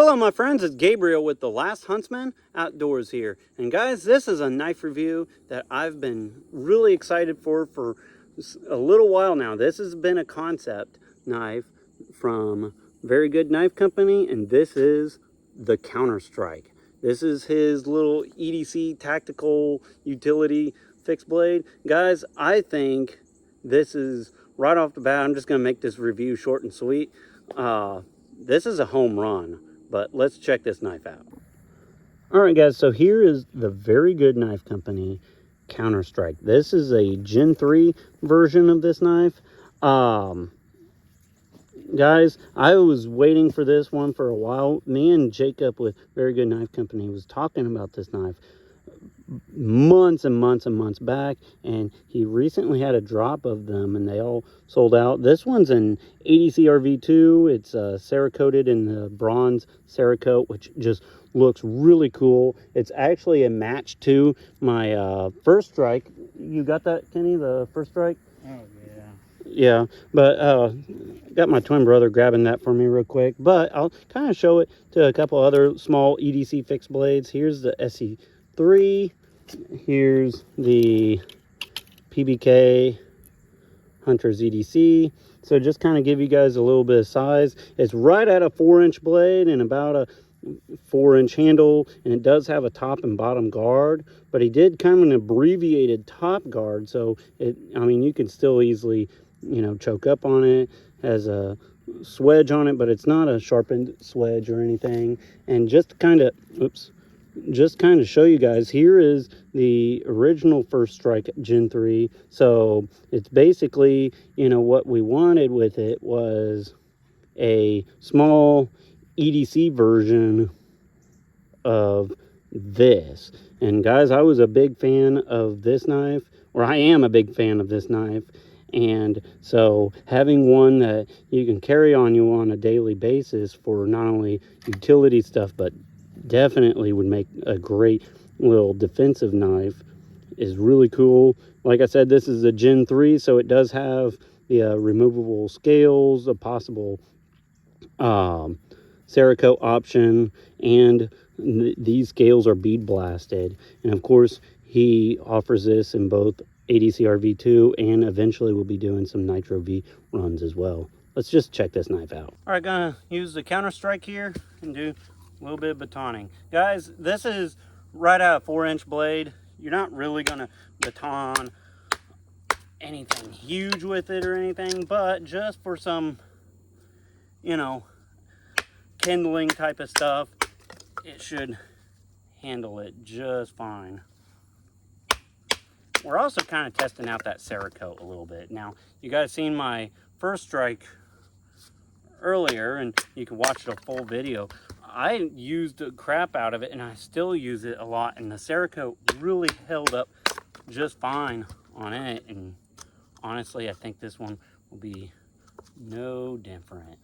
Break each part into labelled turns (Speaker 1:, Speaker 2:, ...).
Speaker 1: Hello my friends, it's Gabriel with The Last Huntsman Outdoors here. And guys, this is a knife review that I've been really excited for a little while now. This has been a concept knife from Very Good Knife Company, and this is the Counter-Strike. This is his little EDC tactical utility fixed blade. Guys, I think this is, right off the bat, I'm just going to make this review short and sweet. This is a home run. But let's check this knife out. All right, guys, so here is the Very Good Knife Company Counter-Strike. This is a Gen 3 version of this knife. Guys, I was waiting for this one for a while. Me and Jacob with Very Good Knife Company was talking about this knife months and months and months back, and he recently had a drop of them and they all sold out. This one's an ADC RV2. It's Cerakoted in the bronze Cerakote, which just looks really cool. It's actually a match to my First Strike. You got that, Kenny, the First Strike?
Speaker 2: Oh yeah.
Speaker 1: Yeah, but got my twin brother grabbing that for me real quick, but I'll kind of show it to a couple other small EDC fixed blades. Here's the SE3. Here's the PBK Hunter's EDC. So just kind of give you guys a little bit of size. It's right at a 4-inch blade and about a 4-inch handle, and it does have a top and bottom guard, but he did kind of an abbreviated top guard, so I mean, you can still easily, you know, choke up on it. Has a swedge on it, but it's not a sharpened swedge or anything. And just kind of show you guys, here is the original First Strike Gen 3. So it's basically, you know, what we wanted with it was a small EDC version of this. And guys, I was a big fan of this knife, or I am a big fan of this knife. And so having one that you can carry on you on a daily basis for not only utility stuff, but definitely would make a great little defensive knife is really cool. Like I said, this is a Gen 3, so it does have the removable scales, a possible Cerakote option, and these scales are bead blasted. And of course, he offers this in both ADC RV2, and eventually we'll be doing some Nitro V runs as well. Let's just check this knife out. All right, gonna use the Counter-Strike here and do a little bit of batoning. Guys, this is right out of 4-inch blade. You're not really gonna baton anything huge with it or anything, but just for some, you know, kindling type of stuff, it should handle it just fine. We're also kind of testing out that Cerakote a little bit. Now, you guys seen my First Strike earlier, and you can watch the full video. I used the crap out of it, and I still use it a lot, and the Cerakote really held up just fine on it. And honestly, I think this one will be no different.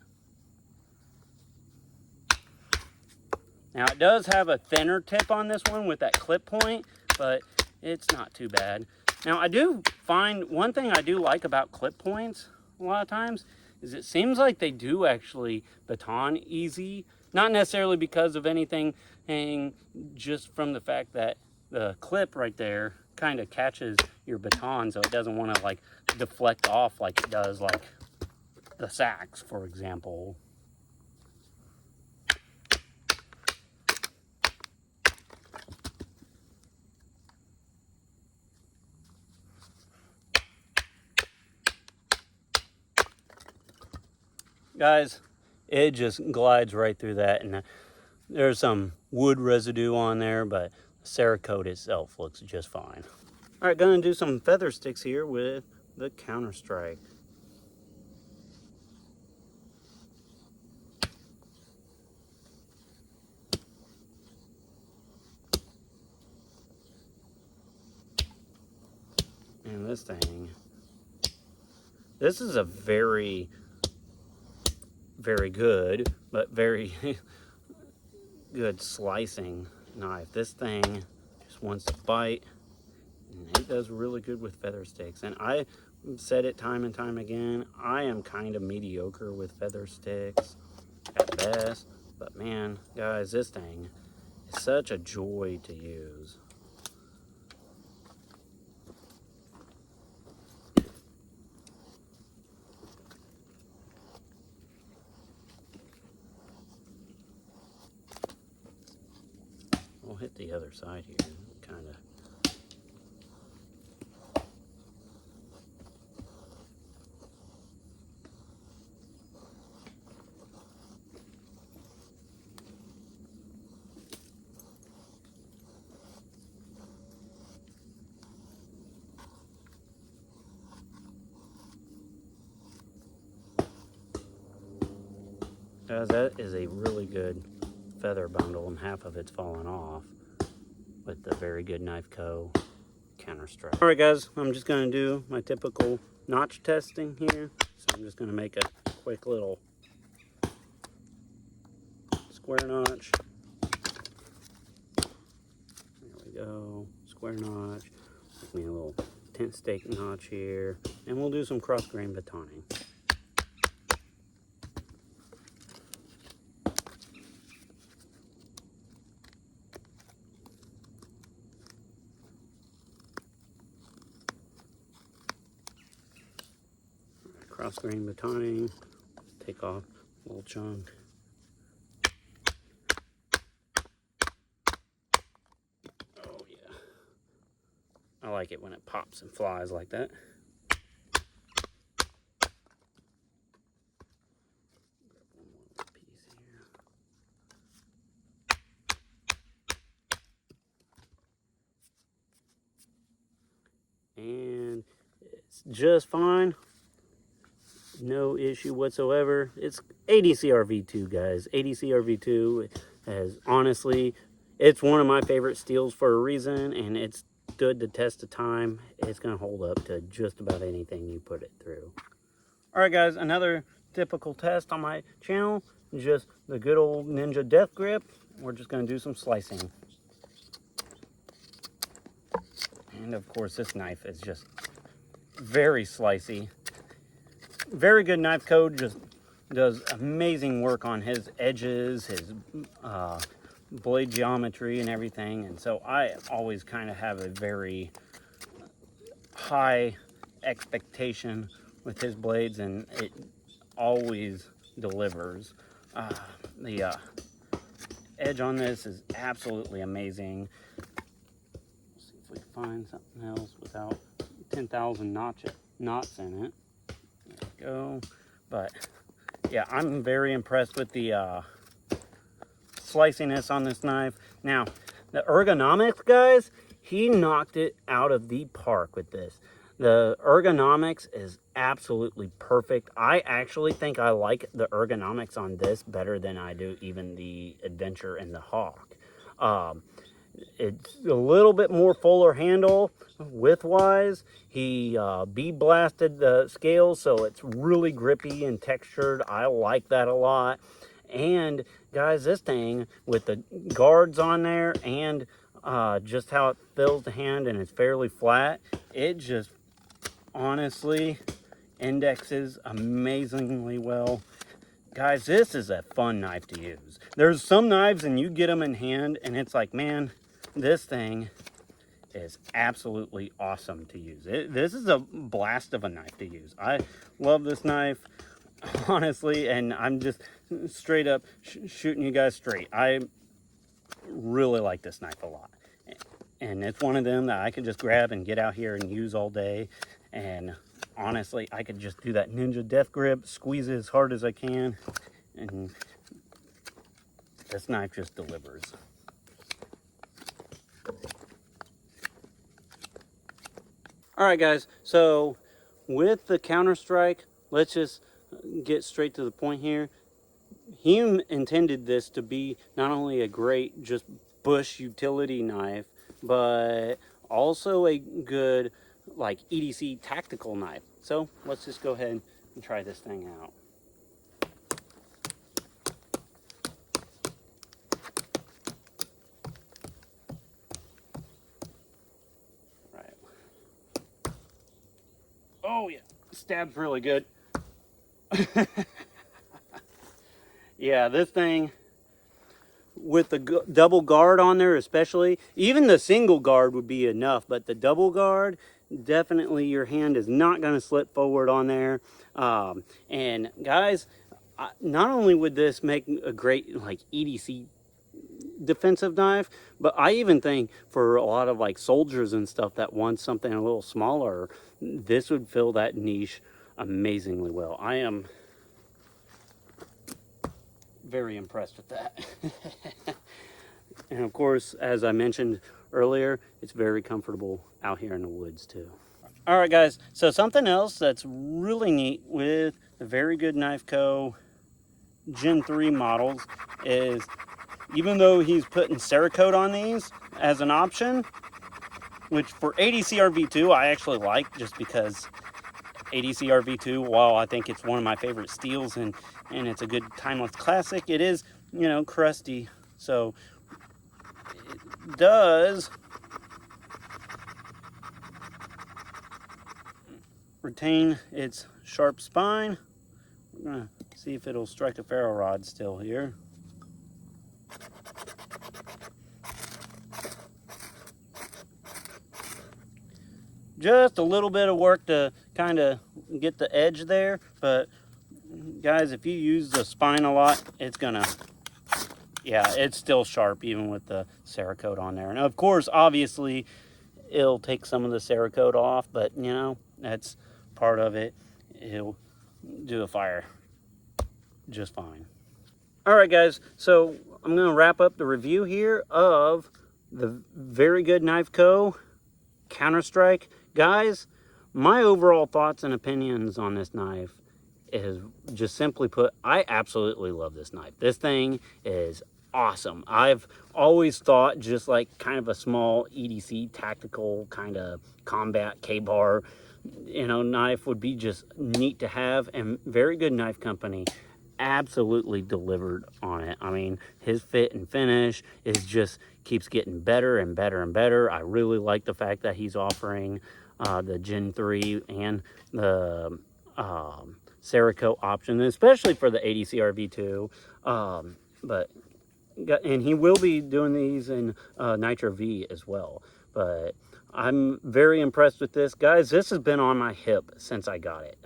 Speaker 1: Now, it does have a thinner tip on this one with that clip point, but it's not too bad. Now, I do find one thing I do like about clip points a lot of times is it seems like they do actually baton easy. Not necessarily because of anything, just from the fact that the clip right there kind of catches your baton, so it doesn't want to like deflect off like it does like the sacks, for example. Guys, it just glides right through that, and there's some wood residue on there, but the Cerakote itself looks just fine. All right, gonna do some feather sticks here with the Counter-Strike. And this thing, this is a very good, but very good slicing knife. This thing just wants to bite, and it does really good with feather sticks. And I said it time and time again, I am kind of mediocre with feather sticks at best, But man, guys, this thing is such a joy to use. We'll hit the other side here, kind of. Guys, that is a really good feather bundle, and half of it's fallen off with the Very Good Knife Co. counter strike. Alright guys, I'm just going to do my typical notch testing here. So I'm just going to make a quick little square notch. There we go, square notch. Make me a little tent stake notch here. And we'll do some cross grain batoning. Cross grain batoning, take off a little chunk. Oh yeah, I like it when it pops and flies like that. Grab one more piece here. And it's just fine. No issue whatsoever. It's ADCR-V2, guys. ADCR-V2 has, honestly, it's one of my favorite steels for a reason, and it's stood the test of time. It's going to hold up to just about anything you put it through. Alright guys, another typical test on my channel is just the good old Ninja Death Grip. We're just going to do some slicing. And of course this knife is just very slicey. Very Good Knife Co. just does amazing work on his edges, his blade geometry and everything. And so I always kind of have a very high expectation with his blades, and it always delivers. The edge on this is absolutely amazing. Let's see if we can find something else without 10,000 knots in it. There we go. But yeah, I'm very impressed with the sliciness on this knife. Now, the ergonomics, guys, he knocked it out of the park with this. The ergonomics is absolutely perfect. I actually think I like the ergonomics on this better than I do even the Adventure and the Hawk. It's a little bit more fuller handle width-wise. He bead blasted the scales, so it's really grippy and textured. I like that a lot. And guys, this thing with the guards on there and just how it fills the hand and it's fairly flat, it just honestly indexes amazingly well. Guys, this is a fun knife to use. There's some knives and you get them in hand and it's like, man, this thing is absolutely awesome to use. This is a blast of a knife to use. I love this knife, honestly, and I'm just straight up shooting you guys straight. I really like this knife a lot. And it's one of them that I could just grab and get out here and use all day. And honestly, I could just do that Ninja Death Grip, squeeze it as hard as I can, and this knife just delivers. Alright guys, so with the Counter-Strike, let's just get straight to the point here. He intended this to be not only a great just bush utility knife, but also a good like EDC tactical knife. So let's just go ahead and try this thing out. Right. Oh yeah, stabs really good. Yeah, this thing with the double guard on there, especially. Even the single guard would be enough, but the double guard, definitely your hand is not going to slip forward on there. And guys, not only would this make a great like EDC defensive knife, but I even think for a lot of like soldiers and stuff that want something a little smaller, this would fill that niche amazingly well. I am very impressed with that. And of course, as I mentioned earlier, it's very comfortable out here in the woods too. All right, guys, so something else that's really neat with the Very Good Knife Co. Gen 3 models is, even though he's putting Cerakote on these as an option, which for ADCR-V2 I actually like, just because ADCR-V2, while I think it's one of my favorite steels and it's a good timeless classic, it is, you know, crusty. So it does retain its sharp spine. We're gonna see if it'll strike a ferro rod still here. Just a little bit of work to kind of get the edge there, but guys, if you use the spine a lot, it's gonna, yeah, it's still sharp even with the Cerakote on there. And of course, obviously, it'll take some of the Cerakote off, but you know, that's part of it. It'll do a fire just fine. All right, guys, so I'm gonna wrap up the review here of the Very Good Knife Co. Counter-Strike. Guys, my overall thoughts and opinions on this knife is, just simply put, I absolutely love this knife. This thing is awesome. I've always thought just like kind of a small EDC tactical kind of combat K-bar, you know, knife would be just neat to have, and Very Good Knife Company absolutely delivered on it. I mean, his fit and finish is just keeps getting better and better and better. I really like the fact that he's offering the Gen 3 and the Cerakote option, especially for the ADCR-V2. And he will be doing these in Nitro V as well. But I'm very impressed with this. Guys, this has been on my hip since I got it.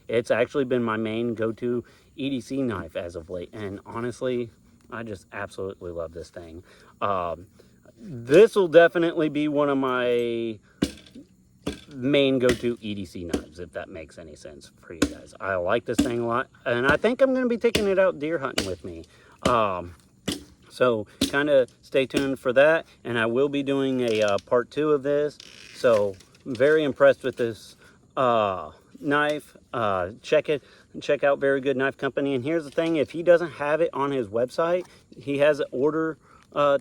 Speaker 1: It's actually been my main go-to EDC knife as of late. And honestly, I just absolutely love this thing. This will definitely be one of my main go-to EDC knives, if that makes any sense for you guys. I like this thing a lot, and I think I'm going to be taking it out deer hunting with me. So kind of stay tuned for that, and I will be doing a part 2 of this. So I'm very impressed with this knife. Check out Very Good Knife Company. And here's the thing, if he doesn't have it on his website, he has an order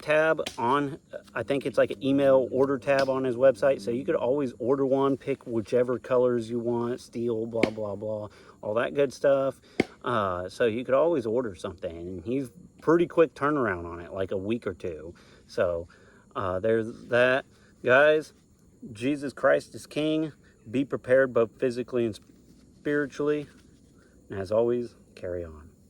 Speaker 1: tab on, I think it's like an email order tab on his website, so you could always order one, pick whichever colors you want, steel, blah blah blah, all that good stuff. So you could always order something, and he's pretty quick turnaround on it, like a week or two. So there's that. Guys, Jesus Christ is King. Be prepared both physically and spiritually, and as always, carry on.